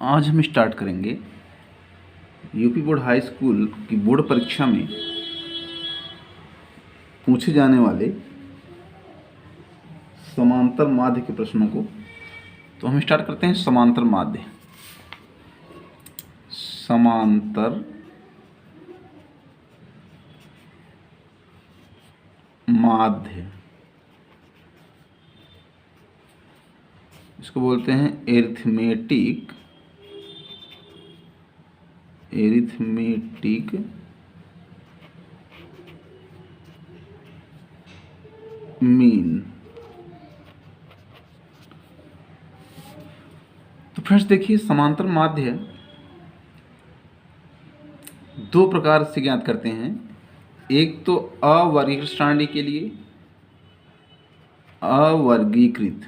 आज हम स्टार्ट करेंगे यूपी बोर्ड हाई स्कूल की बोर्ड परीक्षा में पूछे जाने वाले समांतर माध्य के प्रश्नों को। तो हम स्टार्ट करते हैं समांतर माध्य। समांतर माध्य इसको बोलते हैं एरिथमेटिक मीन। तो फ्रेंड्स देखिए, समांतर माध्य दो प्रकार से ज्ञात करते हैं। एक तो अवर्गीकृत सारणी के लिए अवर्गीकृत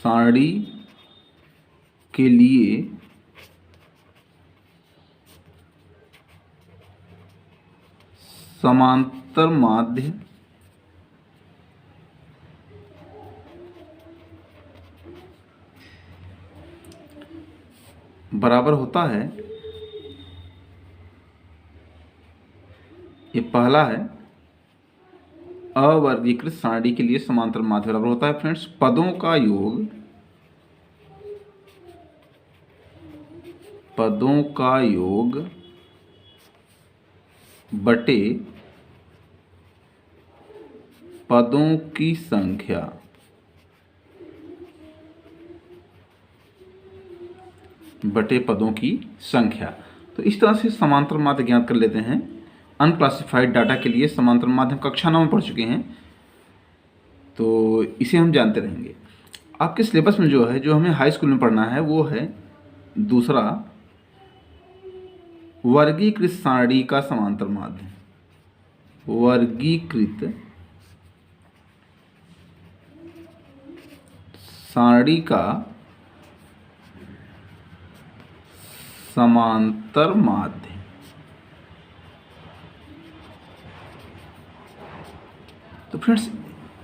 सारणी के लिए समांतर माध्य बराबर होता है, ये पहला है, अवर्गीकृत सारणी के लिए समांतर माध्य बराबर होता है फ्रेंड्स पदों का योग बटे पदों की संख्या। तो इस तरह से समांतर माध्य ज्ञात कर लेते हैं। अनक्लासिफाइड डाटा के लिए समांतर माध्य कक्षा 9 में पढ़ चुके हैं, तो इसे हम जानते रहेंगे। आपके सिलेबस में जो है, जो हमें हाई स्कूल में पढ़ना है, वो है दूसरा, वर्गीकृत सारणी का समांतर माध्य। वर्गीकृत सारणी का समांतर माध्य। तो फ्रेंड्स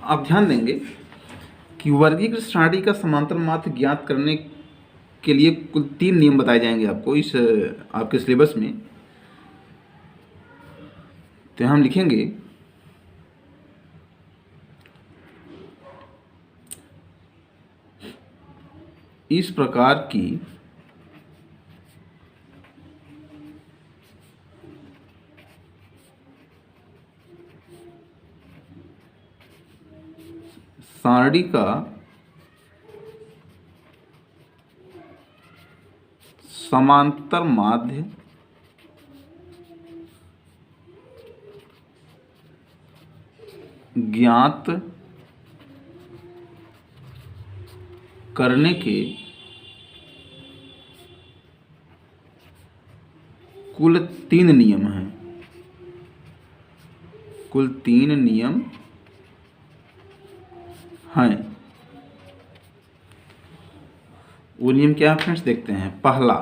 आप ध्यान देंगे कि वर्गीकृत सारणी का समांतर माध्य ज्ञात करने के लिए कुल 3 नियम बताए जाएंगे आपको इस आपके सिलेबस में। तो हम लिखेंगे इस प्रकार की सारणी का समांतर माध्य ज्ञात करने के कुल 3 नियम हैं। वो नियम क्या है फ्रेंड्स, देखते हैं। पहला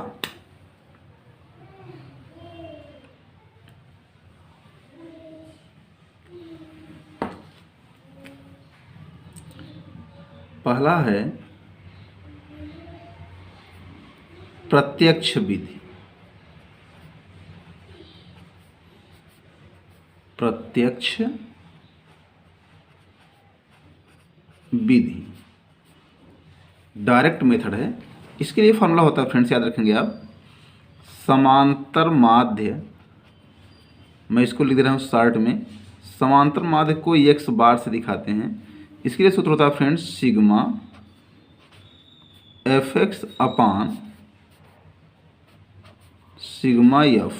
है प्रत्यक्ष विधि। डायरेक्ट मेथड है। इसके लिए फॉर्मूला होता है फ्रेंड्स, याद रखेंगे आप। समांतर माध्य, मैं इसको लिख दे रहा हूँ शॉर्ट में, समांतर माध्य को x बार से दिखाते हैं। इसके लिए सूत्र होता है फ्रेंड्स सिग्मा fx अपान सिग्मा f।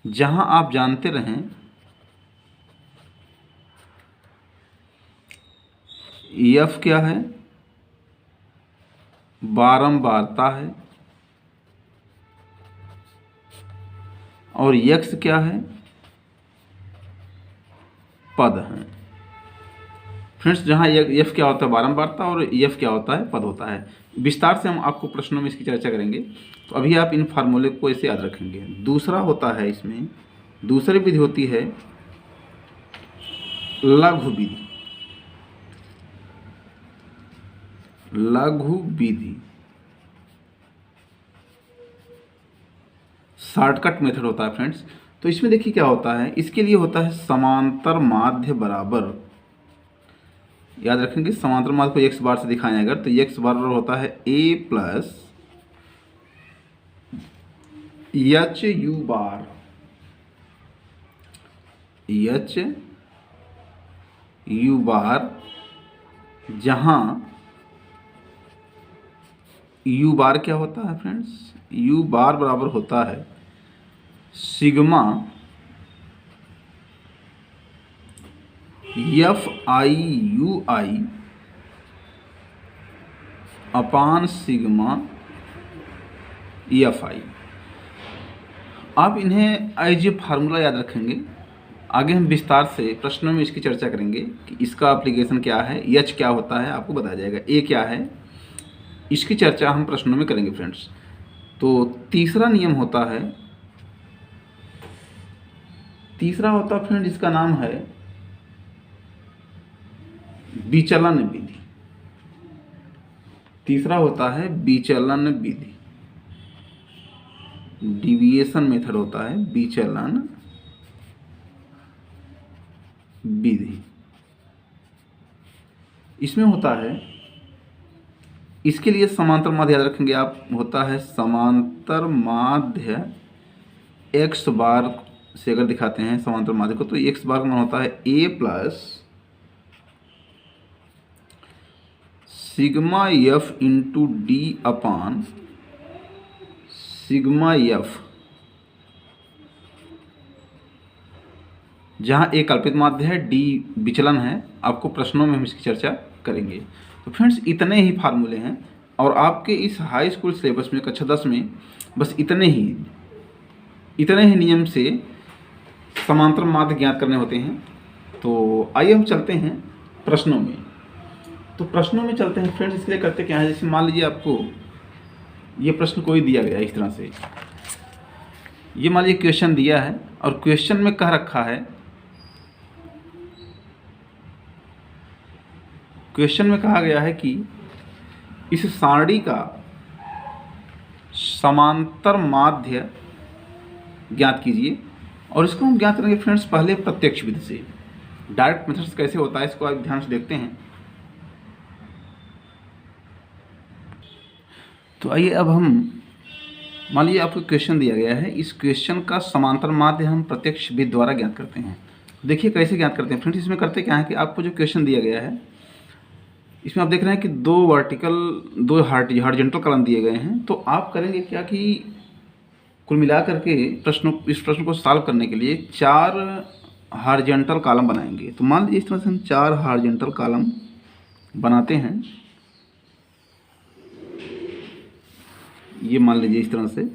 जहां आप जानते रहें f क्या है, बारंबारता है, और x क्या है, पद है। फ्रेंड्स जहां f क्या होता है, बारंबारता, और f क्या होता है, पद होता है। विस्तार से हम आपको प्रश्नों में इसकी चर्चा करेंगे। तो अभी आप इन फार्मूले को ऐसे याद रखेंगे। दूसरा होता है, इसमें दूसरी विधि होती है लघु विधि, लघु विधि शॉर्टकट मेथड होता है फ्रेंड्स। तो इसमें देखिए क्या होता है, इसके लिए होता है समांतर माध्य बराबर, याद रखेंगे समांतर माध्य को एक्स बार से दिखाएं अगर, तो एक्स बराबर होता है A plus H U bar, H U बार, जहां यू बार क्या होता है फ्रेंड्स, यू बार बराबर होता है sigma F I you I upon sigma F I. आप इन्हें एज ए फार्मूला याद रखेंगे, आगे हम विस्तार से प्रश्नों में इसकी चर्चा करेंगे कि इसका एप्लीकेशन क्या है, एच क्या होता है आपको बताया जाएगा, ए क्या है, इसकी चर्चा हम प्रश्नों में करेंगे फ्रेंड्स। तो तीसरा नियम होता है, तीसरा होता है फ्रेंड, इसका नाम है विचलन विधि। तीसरा होता है विचलन विधि, डिविएशन मेथड होता है विचलन विधि। इसमें होता है, इसके लिए समांतर माध्य याद रखेंगे आप, होता है समांतर माध्य एक्स बार से अगर दिखाते हैं समांतर माध्य को, तो एक्स बार का मान होता है A plus sigma F into D upon sigma F, जहाँ ए कल्पित माध्य है, डी विचलन है। आपको प्रश्नों में हम इसकी चर्चा करेंगे। तो फ्रेंड्स इतने ही फार्मूले हैं और आपके इस हाई स्कूल सिलेबस में कक्षा 10 में बस इतने ही नियम से समांतर माध्य ज्ञात करने होते हैं। तो आइए हम चलते हैं प्रश्नों में। तो प्रश्नों में चलते हैं फ्रेंड्स। इसके लिए करते क्या है, जैसे मान लीजिए आपको ये प्रश्न कोई दिया गया इस तरह से, ये मान लीजिए क्वेश्चन दिया है और क्वेश्चन में कह रखा है, क्वेश्चन में कहा गया है कि इस सारणी का समांतर माध्य ज्ञात कीजिए। और इसको हम ज्ञात करेंगे फ्रेंड्स पहले प्रत्यक्ष विधि से। डायरेक्ट मेथड्स कैसे होता है इसको आप ध्यान से देखते हैं। तो आइए अब हम, मान लीजिए आपको क्वेश्चन दिया गया है, इस क्वेश्चन का समांतर माध्य हम प्रत्यक्ष विधि द्वारा ज्ञात करते हैं। देखिए कैसे ज्ञात करते हैं फ्रेंड्स। इसमें करते क्या है कि आपको जो क्वेश्चन दिया गया है, इसमें आप देख रहे हैं कि दो हॉरिजॉन्टल कॉलम दिए गए हैं। तो आप करेंगे क्या कि कुल मिलाकर के इस प्रश्न को सॉल्व करने के लिए 4 हॉरिजॉन्टल कॉलम बनाएंगे। तो मान लीजिए इस तरह से हम 4 हॉरिजॉन्टल कॉलम बनाते हैं। ये मान लीजिए इस तरह से,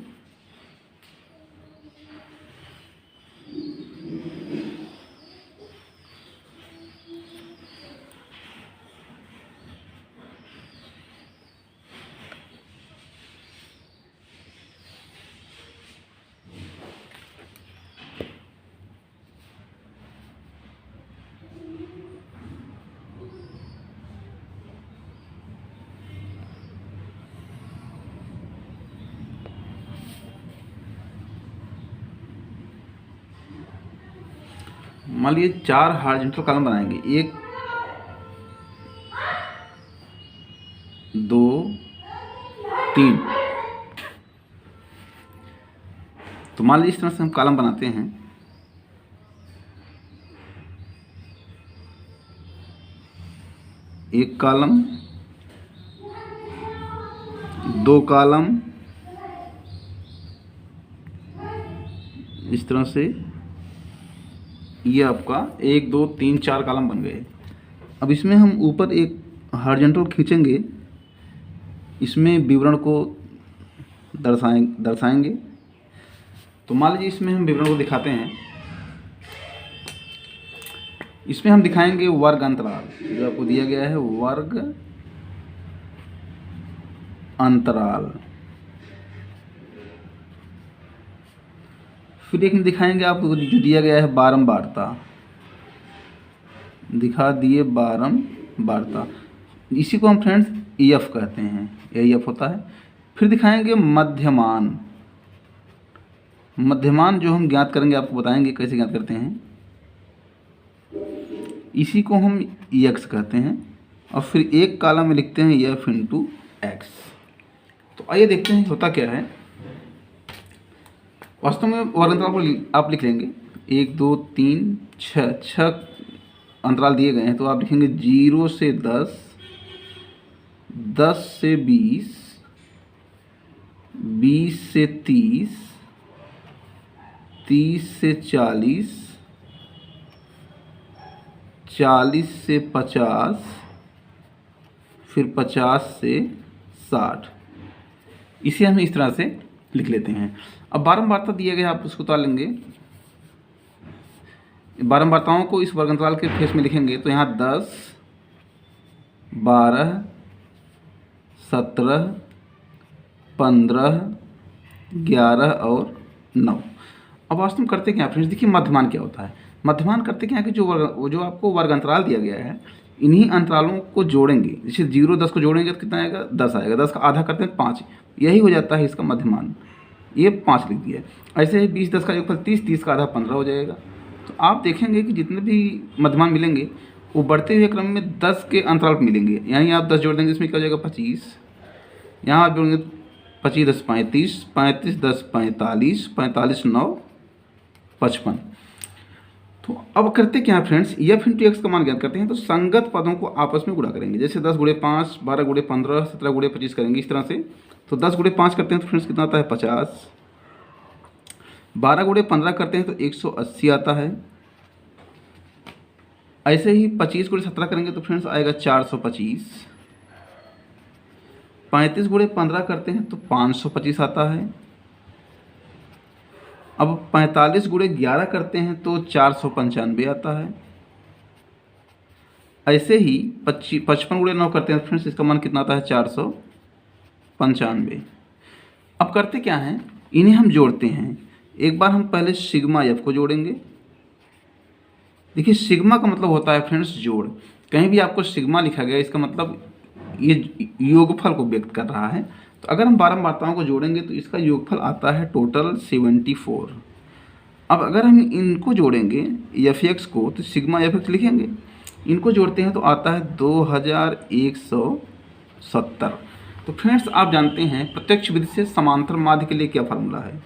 मान लीजिए 4 हॉरिजॉन्टल कॉलम बनाएंगे, 1 2 3। तो मान लीजिए इस तरह से हम कॉलम बनाते हैं। एक कॉलम, 2 कॉलम, इस तरह से ये आपका 1 2 3 4 कॉलम बन गए। अब इसमें हम ऊपर एक हॉरिजॉन्टल खींचेंगे, इसमें विवरण को दर्शाएंगे। तो मान लीजिए इसमें हम विवरण को दिखाते हैं। इसमें हम दिखाएंगे वर्ग अंतराल, जो आपको दिया गया है वर्ग अंतराल। फिर एक में दिखाएंगे आपको जो दिया गया है बारंबारता। दिखा दिए बारंबारता, इसी को हम फ्रेंड्स EF कहते हैं, EF होता है। फिर दिखाएंगे मध्यमान, मध्यमान जो हम ज्ञात करेंगे आपको बताएंगे कैसे ज्ञात करते हैं, इसी को हम EX कहते हैं। और फिर एक कॉलम में लिखते हैं F इंटू एक्स। तो आइए देखते हैं होता क्या है। वास्तव में वर्ग अंतराल आप लिख लेंगे 1 2 3 6 अंतराल दिए गए हैं, तो आप लिखेंगे 0 से 10, 10 से 20, 20 से 30, 30 से 40, 40 से 50, फिर 50 से 60। इसे हम इस तरह से लिख लेते हैं। अब बारंबारता दिए गए आप उसको उतार लेंगे, बारंबारताओं को इस वर्गांतराल के फेस में लिखेंगे तो यहाँ 10, 12, 17, 15, 11 और 9। अब वास्तव में करते क्या फ्रेंड्स, देखिए मध्यमान क्या होता है। मध्यमान करते क्या है कि जो आपको वर्गांतराल दिया गया है, इन्हीं अंतरालों को जोड़ेंगे। जैसे 0 10 को जोड़ेंगे तो कितना आएगा, 10 आएगा। 10 का आधा करते हैं 5, यही हो जाता है इसका मध्यमान, ये 5 लिख दिया। ऐसे ही 20 10 का योगफल 30, 30 का आधा 15 हो जाएगा। तो आप देखेंगे कि जितने भी मध्यमान मिलेंगे वो बढ़ते हुए क्रम में 10 के अंतराल पर मिलेंगे। यानी आप 10 जोड़ देंगे, इसमें क्या हो जाएगा 25, यहाँ आप जोड़ेंगे 25 10 35, 35 10 45, 45 9 55। तो अब करते क्या है फ्रेंड्स, F इंटू एक्स का मान ज्ञात करते हैं। तो संगत पदों को आपस में गुणा करेंगे। जैसे 10 गुणे 5, 12 गुणे 15, 17 गुणे 25 करेंगे इस तरह से। तो 10 गुणे 5 करते हैं तो फ्रेंड्स कितना आता है 50, 12 गुणे 15 करते हैं तो 180 आता है। ऐसे ही 25 गुणे 17 करेंगे तो फ्रेंड्स आएगा 425, 35 गुणे 15 करते हैं तो 525 आता है। अब 45 गुणे 11 करते हैं तो 495 आता है। ऐसे ही 55 गुणे 9 करते हैं फ्रेंड्स, इसका मान कितना आता है 495। अब करते क्या हैं, इन्हें हम जोड़ते हैं। एक बार हम पहले सिग्मा F को जोड़ेंगे। देखिए सिग्मा का मतलब होता है फ्रेंड्स जोड़। कहीं भी आपको सिग्मा लिखा गया इसका मतलब ये योगफल को व्यक्त कर रहा है। तो अगर हम बारंबारताओं को जोड़ेंगे तो इसका योगफल आता है टोटल 74। अब अगर हम इनको जोड़ेंगे Fx को तो सिग्मा Fx लिखेंगे, इनको जोड़ते हैं तो आता है 2170। तो फ्रेंड्स आप जानते हैं प्रत्यक्ष विधि से समांतर माध्य के लिए क्या फार्मूला है।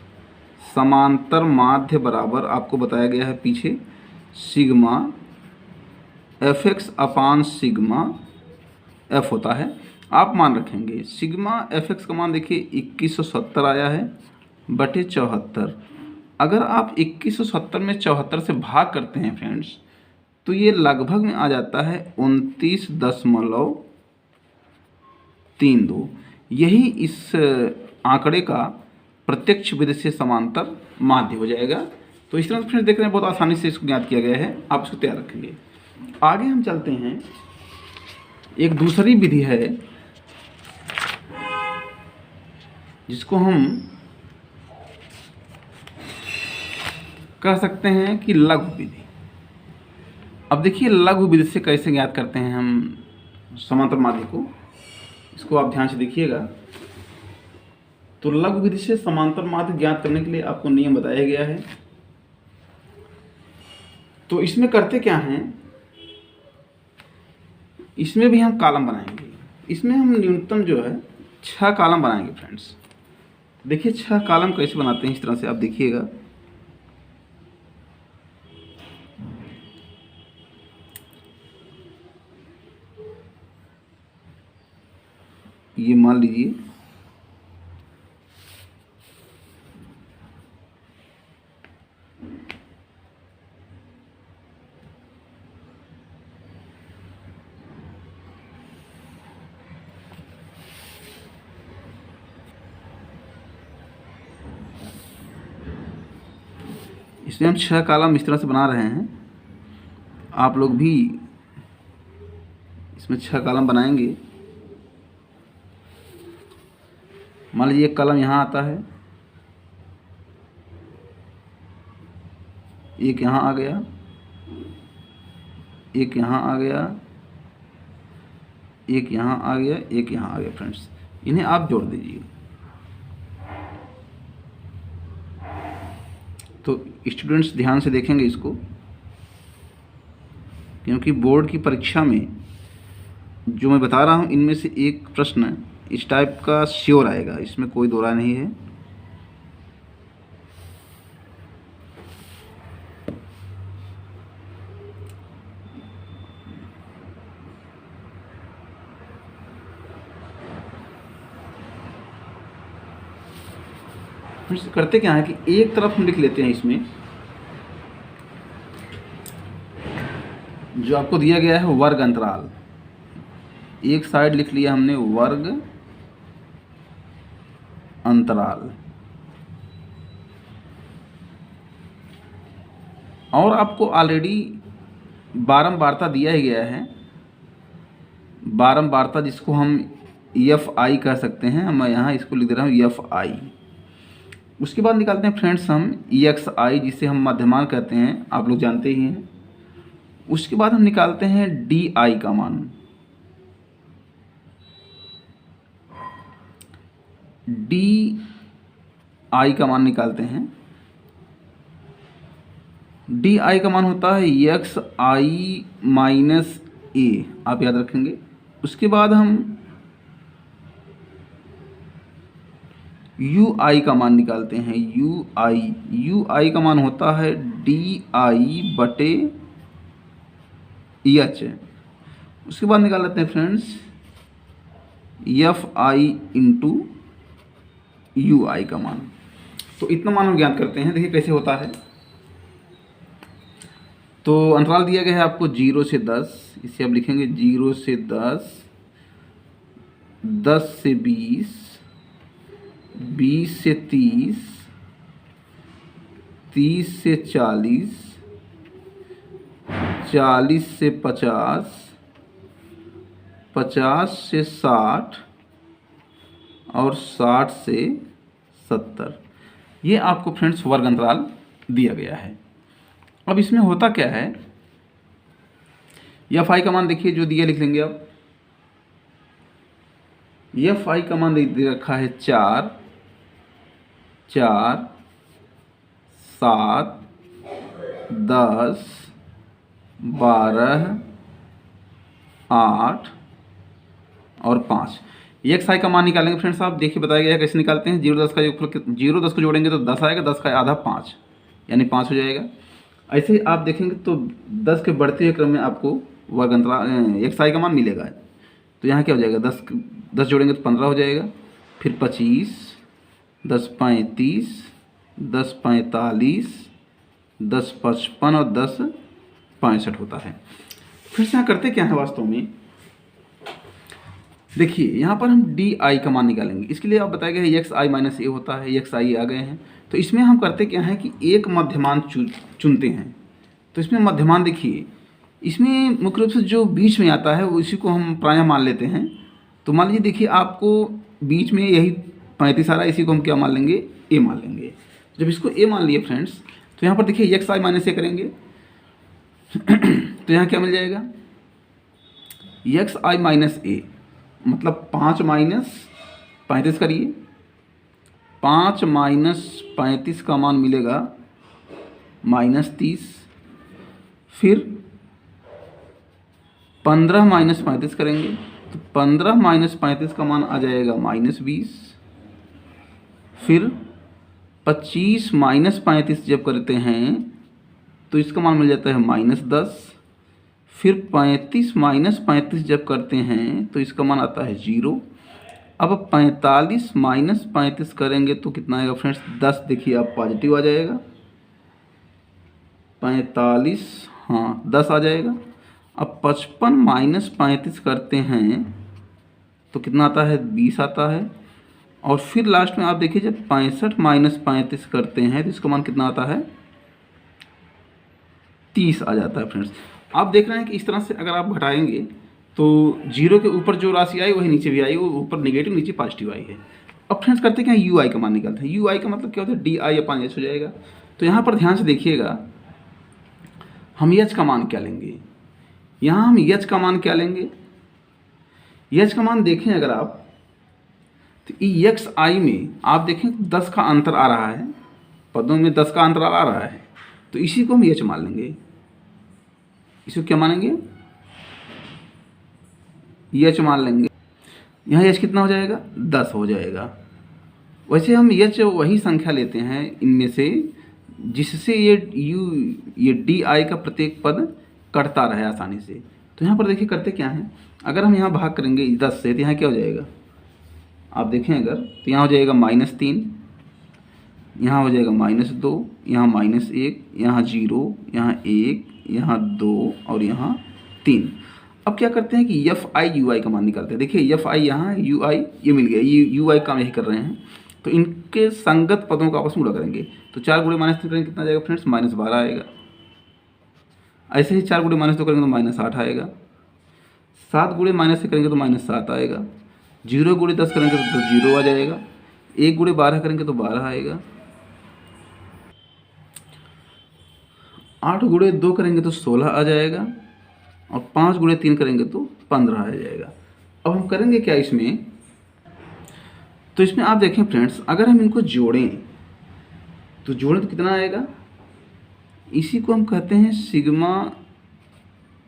समांतर माध्य बराबर आपको बताया गया है पीछे, सिग्मा Fx अपान सिग्मा F होता है। आप मान रखेंगे सिग्मा Fx का मान देखिए 2170 आया है बटे 74। अगर आप 2170 में 74 से भाग करते हैं फ्रेंड्स तो ये लगभग में आ जाता है 29.32। यही इस आंकड़े का प्रत्यक्ष विधि से समांतर माध्य हो जाएगा। तो इस तरह से फ्रेंड्स देख रहे हैं बहुत आसानी से इसको ज्ञात किया गया है, आप इसको तैयार रखेंगे। आगे हम चलते हैं, एक दूसरी विधि है जिसको हम कह सकते हैं कि लघु विधि। अब देखिए लघु विधि से कैसे ज्ञात करते हैं हम समांतर माध्य को, इसको आप ध्यान से देखिएगा। तो लघु विधि से समांतर माध्य ज्ञात करने के लिए आपको नियम बताया गया है। तो इसमें करते क्या हैं, इसमें भी हम कॉलम बनाएंगे। इसमें हम न्यूनतम जो है 6 कॉलम बनाएंगे फ्रेंड्स। देखिए 6 कॉलम कैसे बनाते हैं, इस तरह से आप देखिएगा। ये मान लीजिए इसमें हम 6 कॉलम इस तरह से बना रहे हैं। आप लोग भी इसमें 6 कॉलम बनाएंगे। मान लीजिए एक कॉलम यहाँ आता है, एक यहाँ आ गया, एक यहाँ आ गया, एक यहाँ आ गया, एक यहाँ आ गया फ्रेंड्स। इन्हें आप जोड़ दीजिए। तो स्टूडेंट्स ध्यान से देखेंगे इसको, क्योंकि बोर्ड की परीक्षा में जो मैं बता रहा हूँ इनमें से एक प्रश्न इस टाइप का श्योर आएगा, इसमें कोई दो राय नहीं है। करते क्या है कि एक तरफ हम लिख लेते हैं, इसमें जो आपको दिया गया है वर्ग अंतराल, एक साइड लिख लिया हमने वर्ग अंतराल, और आपको ऑलरेडी बारंबारता दिया ही गया है, बारंबारता जिसको हम एफ आई कह सकते हैं। मैं यहाँ इसको लिख दे रहा हूँ एफ आई। उसके बाद निकालते हैं फ्रेंड्स हम एक्स आई, जिसे हम मध्यमान कहते हैं, आप लोग जानते ही हैं। उसके बाद हम निकालते हैं डी आई का मान, डी आई का मान निकालते हैं। डी आई का मान होता है एक्स आई माइनस ए, आप याद रखेंगे। उसके बाद हम यू आई का मान निकालते हैं, यू आई का मान होता है डी आई बटे एच। उसके बाद निकाल लेते हैं friends F I into U I का मान। तो इतना मान हम ज्ञात करते हैं। देखिए कैसे होता है। तो अंतराल दिया गया है आपको 0 से 10, इसे आप लिखेंगे 0 से 10, 10 से 20, 20 से 30, 30 से 40, 40 से 50, 50 से 60 और 60 से 70। ये आपको फ्रेंड्स वर्ग अंतराल दिया गया है। अब इसमें होता क्या है, एफ आई का मान देखिए जो दिया लिख लेंगे आप। एफ आई का मान दे रखा है 4, 4, 7, 10, 12, 8 और 5। एक्स आई का मान निकालेंगे फ्रेंड्स आप, देखिए बताया गया है कैसे निकालते हैं। 0 10 का योगफल, 0 10 को जोड़ेंगे तो 10 आएगा, 10 का आधा 5, यानी 5 हो जाएगा। ऐसे ही आप देखेंगे तो 10 के बढ़ते हुए क्रम में आपको वर्ग अंतराल एक्स आई का मान मिलेगा। तो यहाँ क्या हो जाएगा, 10 जोड़ेंगे तो 15 हो जाएगा, फिर 25, 10 35, 10 45, 10 55 और 10 65 होता है। फिर से यहाँ करते क्या है वास्तव में, देखिए यहाँ पर हम डी आई का मान निकालेंगे। इसके लिए आप बताया गया है एक्स आई माइनस ए होता है, एक्स आई आ गए हैं। तो इसमें हम करते क्या है कि एक मध्यमान चुनते हैं। तो इसमें मध्यमान देखिए, इसमें मुख्य रूप से जो बीच में आता है उसी को हम प्रायः मान लेते हैं। तो मान लीजिए देखिए आपको बीच में यही 35 आ रहा है, इसी को हम क्या मान लेंगे, ए मान लेंगे। जब इसको ए मान लिए फ्रेंड्स, तो यहाँ पर देखिए एक्स आई माइनस ए करेंगे तो यहाँ क्या मिल जाएगा, एक्स आई माइनस ए मतलब 5 माइनस 35 करिए, 5 माइनस 35 का मान मिलेगा -30। फिर 15 माइनस 35 करेंगे तो 15 माइनस 35 का मान आ जाएगा -20। फिर 25 माइनस 35 जब करते हैं तो इसका मान मिल जाता है -10। फिर 35 माइनस 35 जब करते हैं तो इसका मान आता है 0। अब 45 माइनस 35 करेंगे तो कितना आएगा फ्रेंड्स, 10। देखिए आप पॉजिटिव आ जाएगा, 45 हाँ 10 आ जाएगा। अब 55 माइनस 35 करते हैं तो कितना आता है, 20 आता है। और फिर लास्ट में आप देखिए जब 65 माइनस 35 करते हैं तो इसका मान कितना आता है, 30 आ जाता है फ्रेंड्स। आप देख रहे हैं कि इस तरह से अगर आप घटाएंगे तो 0 के ऊपर जो राशि आई वही नीचे भी आई, वो ऊपर नेगेटिव नीचे पॉजिटिव आई है। अब फ्रेंड्स करते क्या, यू आई का मान निकालते हैं। यू आई का मतलब क्या होता है, डी आई अपॉन एच हो जाएगा। तो यहाँ पर ध्यान से देखिएगा, हम एच का मान क्या लेंगे, यहाँ हम एच का मान क्या लेंगे, एच का मान देखें अगर आप तो एक्स आई में आप देखें 10 का अंतर आ रहा है, पदों में 10 का अंतर आ रहा है, तो इसी को हम एच मान लेंगे। इसको क्या मानेंगे, एच मान लेंगे। यहाँ एच कितना हो जाएगा, 10 हो जाएगा। वैसे हम एच वही संख्या लेते हैं इनमें से जिससे ये डी आई का प्रत्येक पद कटता रहे आसानी से। तो यहाँ पर देखिए करते क्या है, अगर हम यहाँ भाग करेंगे 10 से तो यहाँ क्या हो जाएगा, आप देखें अगर तो यहाँ हो जाएगा -3, यहाँ हो जाएगा -2, यहाँ -1, यहाँ 0, यहाँ 1, यहाँ 2 और यहाँ 3। अब क्या करते हैं कि एफ आई यू आई का मान निकालते हैं। देखिए एफ आई यहाँ, यू आई ये मिल गया, ये यू आई काम यही कर रहे हैं, तो इनके संगत पदों को आपस में गुणा करेंगे। तो 4 गुणे -3 करेंगे कितना जाएगा फ्रेंड्स, -12 आएगा। ऐसे ही 4 गुणे -2 करेंगे तो -8 आएगा। 7 गुणे -1 करेंगे तो -7 आएगा। 0 गुणे 10 करेंगे तो 0 आ जाएगा। 1 गुणे 12 करेंगे तो 12 आएगा। 8 गुणे 2 करेंगे तो 16 आ जाएगा। और 5 गुणे 3 करेंगे तो 15 आ जाएगा। अब हम करेंगे क्या इसमें, तो इसमें आप देखें फ्रेंड्स, अगर हम इनको जोड़ें तो कितना आएगा, इसी को हम कहते हैं सिग्मा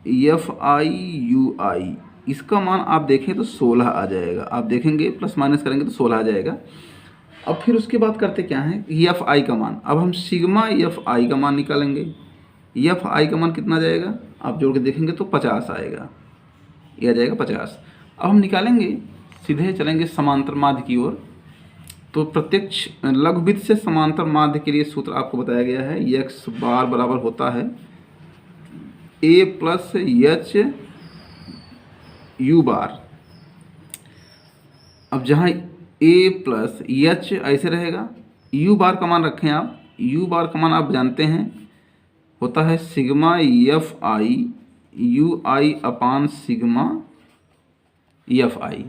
एफ आई यू आई। इसका मान आप देखें तो 16 आ जाएगा। आप देखेंगे प्लस माइनस करेंगे तो 16 आ जाएगा। अब फिर उसके बाद करते क्या है, एफ आई का मान, अब हम सिग्मा एफ आई का मान निकालेंगे। एफ आई का मान कितना जाएगा, आप जोड़ के देखेंगे तो 50 आएगा, यह आ जाएगा 50। अब हम निकालेंगे, सीधे चलेंगे समांतर माध्य की ओर। तो प्रत्यक्ष लघुविध से समांतर माध्य के लिए सूत्र आपको बताया गया है, एक्स बार बराबर होता है ए प्लस एच यू बार। अब जहाँ ए प्लस एच ऐसे रहेगा, यू बार का मान रखें आप, यू बार का मान आप जानते हैं होता है sigma F I you I upon sigma F I.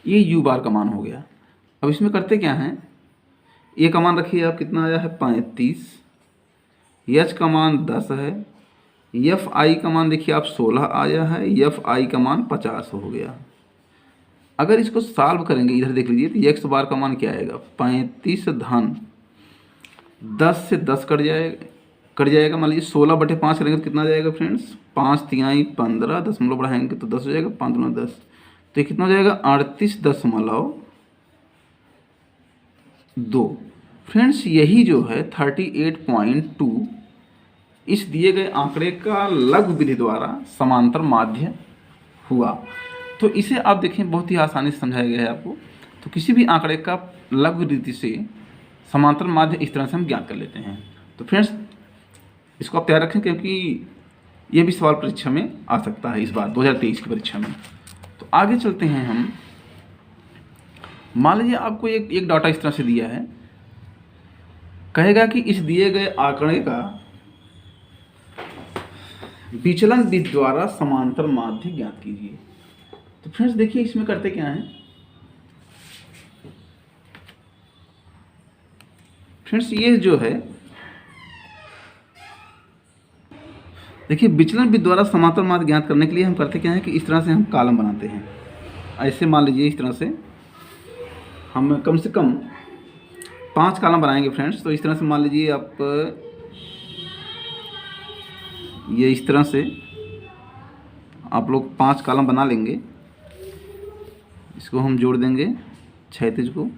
ये यू बार का मान हो गया। अब इसमें करते क्या हैं, ए का मान रखिए आप, कितना आया है 35, एच का मान 10 है, एफ आई का मान देखिए आप 16 आया है, एफ आई का मान 50 हो गया। अगर इसको सॉल्व करेंगे, इधर देख लीजिए, तो एक्स बार का मान क्या आएगा, 35 धन 10 से 10 कट जाएगा। मान लीजिए 16/5 करेंगे तो कितना जाएगा फ्रेंड्स, 5 तिहाई 15, 10 बढ़ाएंगे तो 10 हो जाएगा, 5 दूना 10, तो ये कितना हो जाएगा 38.2। फ्रेंड्स यही जो है 38.2 इस दिए गए आंकड़े का लघु विधि द्वारा समांतर माध्य हुआ। तो इसे आप देखें बहुत ही आसानी से समझाया गया है आपको। तो किसी भी आंकड़े का लघु विधि से समांतर माध्य इस तरह से हम ज्ञात कर लेते हैं। तो फ्रेंड्स इसको आप तैयार रखें, क्योंकि ये भी सवाल परीक्षा में आ सकता है इस बार 2023 की परीक्षा में। तो आगे चलते हैं हम। मान लीजिए आपको एक डाटा इस तरह से दिया है, कहेगा कि इस दिए गए आंकड़े का विचलन विधि द्वारा समांतर माध्य ज्ञात कीजिए। तो फ्रेंड्स देखिए इसमें करते क्या है, फ्रेंड्स ये जो है देखिए विचलन विधि द्वारा समांतर माध्य ज्ञात करने के लिए हम करते क्या है कि इस तरह से हम कॉलम बनाते हैं। ऐसे मान लीजिए इस तरह से हम कम से कम 5 कॉलम बनाएंगे फ्रेंड्स। तो इस तरह से मान लीजिए आप ये इस तरह से आप लोग 5 कॉलम बना लेंगे। इसको हम जोड़ देंगे क्षैतिज को,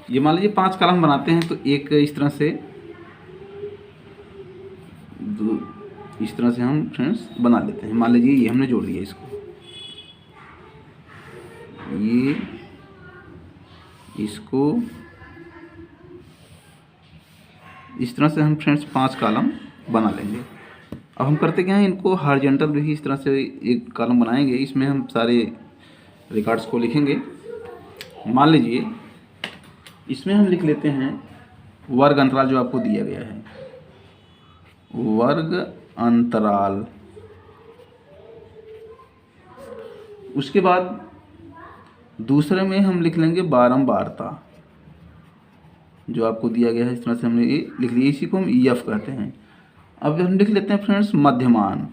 ये मान लीजिए 5 कॉलम बनाते हैं। तो एक इस तरह से, दो इस तरह से हम फ्रेंड्स बना लेते हैं। मान लीजिए ये हमने जोड़ दिया इसको, ये इसको इस तरह से हम फ्रेंड्स 5 कॉलम बना लेंगे। अब हम करते क्या हैं, इनको हॉरिजॉन्टल भी इस तरह से एक कॉलम बनाएंगे। इसमें हम सारे रिकॉर्ड्स को लिखेंगे। मान लीजिए इसमें हम लिख लेते हैं वर्ग अंतराल जो आपको दिया गया है, वर्ग अंतराल। उसके बाद दूसरे में हम लिख लेंगे बारंबारता। जो आपको दिया गया है इस तरह से हमने ये लिख लिया, इसी को हम EF कहते हैं। अब हम लिख लेते हैं फ्रेंड्स मध्यमान,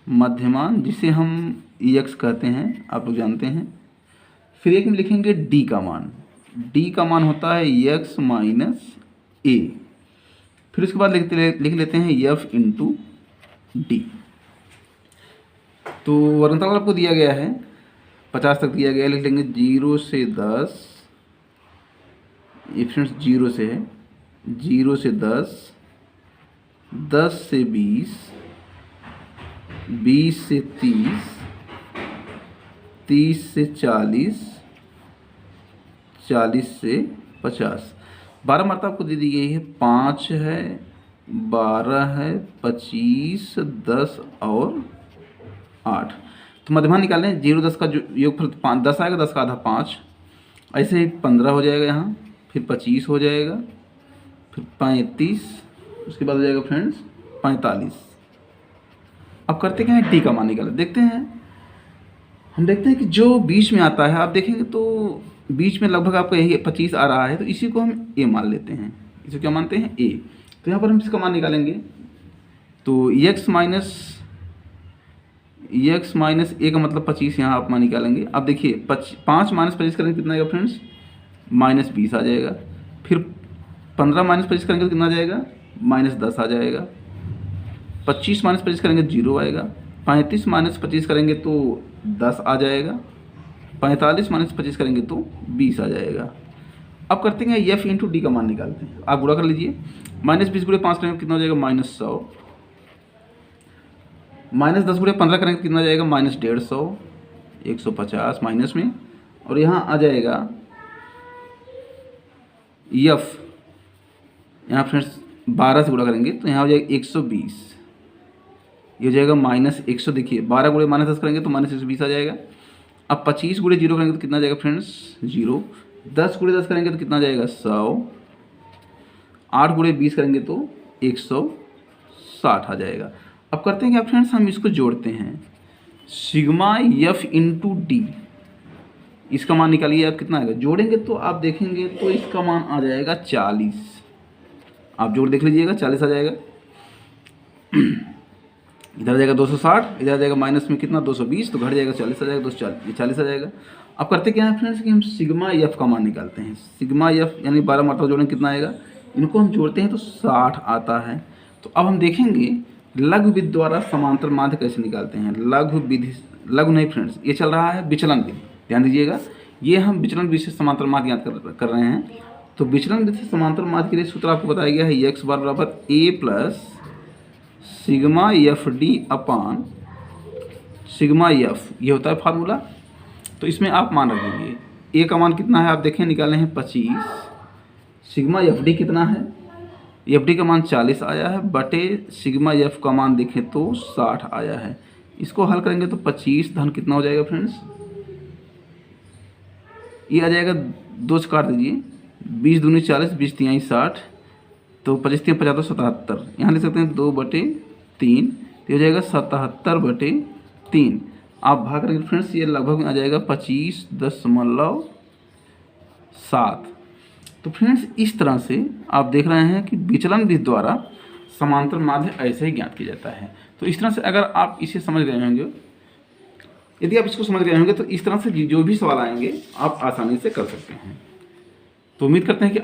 मध्यमान जिसे हम EX कहते हैं, आप लोग जानते हैं। फिर एक में लिखेंगे D का मान, D का मान होता है X माइनस A। फिर उसके बाद लिख लेते हैं F इंटू D। तो वर्णतल आपको दिया गया है 50 तक दिया गया है, लिख लेंगे 0 से 10, ये फ्रेंड्स 0 से है, 0 से 10, 10 से 20, 20 से 30, 30 से 40, 40 से 50। 12 मात्रा आपको दे दी गई है, 5 है, 12 है, 25, 10 और 8। तो मध्यमान निकालें, 0 10 का जो योगफल 5 10 आएगा, 10 का आधा 5, ऐसे ही 15 हो जाएगा यहाँ, फिर 25 हो जाएगा, फिर 35, उसके बाद हो जाएगा फ्रेंड्स 45। अब करते क्या है, डी का मान निकालें। देखते हैं, हम देखते हैं कि जो बीच में आता है, आप देखेंगे तो बीच में लगभग आपको यही 25 आ रहा है, तो इसी को हम ए मान लेते हैं। इसे क्या मानते हैं, ए। तो यहाँ पर हम इसका मान निकालेंगे, तो एक्स माइनस ए का मतलब 25, यहाँ आप मान निकालेंगे। अब देखिए 5 माइनस 25 करेंगे कितना आएगा फ्रेंड्स, -20 आ जाएगा। फिर 15 माइनस 25 करेंगे तो कितना आ जाएगा, -10 आ जाएगा। 25 माइनस 25 करेंगे 0 आएगा। 35 माइनस 25 करेंगे तो 10 आ जाएगा। 45 माइनस 25 करेंगे तो 20 आ जाएगा। अब करते हैं एफ इंटू डी का मान निकालते हैं। आप गुणा कर लीजिए, -20 गुणे 5 करेंगे कितना हो जाएगा, -100। -10 गुणे 15 करेंगे कितना जाएगा, -150, 150 माइनस में। और यहाँ आ जाएगा एफ, यहाँ फ्रेंड्स 12 से गुणा करेंगे तो यहाँ हो जाएगा 120, ये हो जाएगा -100। देखिए 12 गुणे -10 करेंगे तो -120 आ जाएगा। अब 25 गुणे 0 करेंगे तो कितना जाएगा फ्रेंड्स, 0। 10 गुणे 10 करेंगे तो कितना जाएगा, 100। 8 गुणे 20 करेंगे तो 160 आ जाएगा। अब करते हैं क्या फ्रेंड्स, हम इसको जोड़ते हैं, सिग्मा एफ इंटू डी, इसका मान निकालिए आप कितना आएगा। जोड़ेंगे तो आप देखेंगे तो इसका मान आ जाएगा 40। आप जोड़ देख लीजिएगा, 40 आ जाएगा। इधर आ जाएगा 260, इधर आ जाएगा माइनस में कितना 220, तो घट जाएगा 40 आ जाएगा, 240 आ जाएगा। अब करते क्या है फ्रेंड्स कि हम सिग्मा एफ का मान निकालते हैं। सिग्मा एफ यानी 12 मात्रा जोड़ेंगे कितना आएगा, इनको हम जोड़ते हैं तो 60 आता है। तो अब हम देखेंगे लघु विधि द्वारा समांतर माध्य कैसे निकालते हैं। लघु विधि, लघु नहीं फ्रेंड्स, ये चल रहा है विचलन विधि, ध्यान दीजिएगा। ये हम विचलन विधि से समांतर माध्य याद कर रहे हैं। तो विचलन विधि से समांतर माध्य के लिए सूत्र आपको बताया गया है, एक्स बार बराबर A plus sigma F D upon sigma F, ये होता है फार्मूला। तो इसमें आप मान रख दीजिए, ए का मान कितना है आप देखें, निकाले हैं 25। सिग्मा एफ डी कितना है, एफ डी का मान 40 आया है, बटे सिग्मा एफ का मान देखें तो 60 आया है। इसको हल करेंगे तो 25 धन कितना हो जाएगा फ्रेंड्स, ये आ जाएगा, 2 से काट दीजिए, 20 दूनी 40, 20 तिहाई 60, तो 25 3 50 77, यहाँ लिख सकते हैं 2/3, तो हो जाएगा 77/3। आप भाग करेंगे फ्रेंड्स, ये लगभग में आ जाएगा 25.7। तो फ्रेंड्स इस तरह से आप देख रहे हैं कि विचलन विधि द्वारा समांतर माध्य ऐसे ही ज्ञात किया जाता है। तो इस तरह से अगर आप इसे समझ गए होंगे, यदि आप इसको समझ गए होंगे तो इस तरह से जो भी सवाल आएंगे आप आसानी से कर सकते हैं। तो उम्मीद करते हैं कि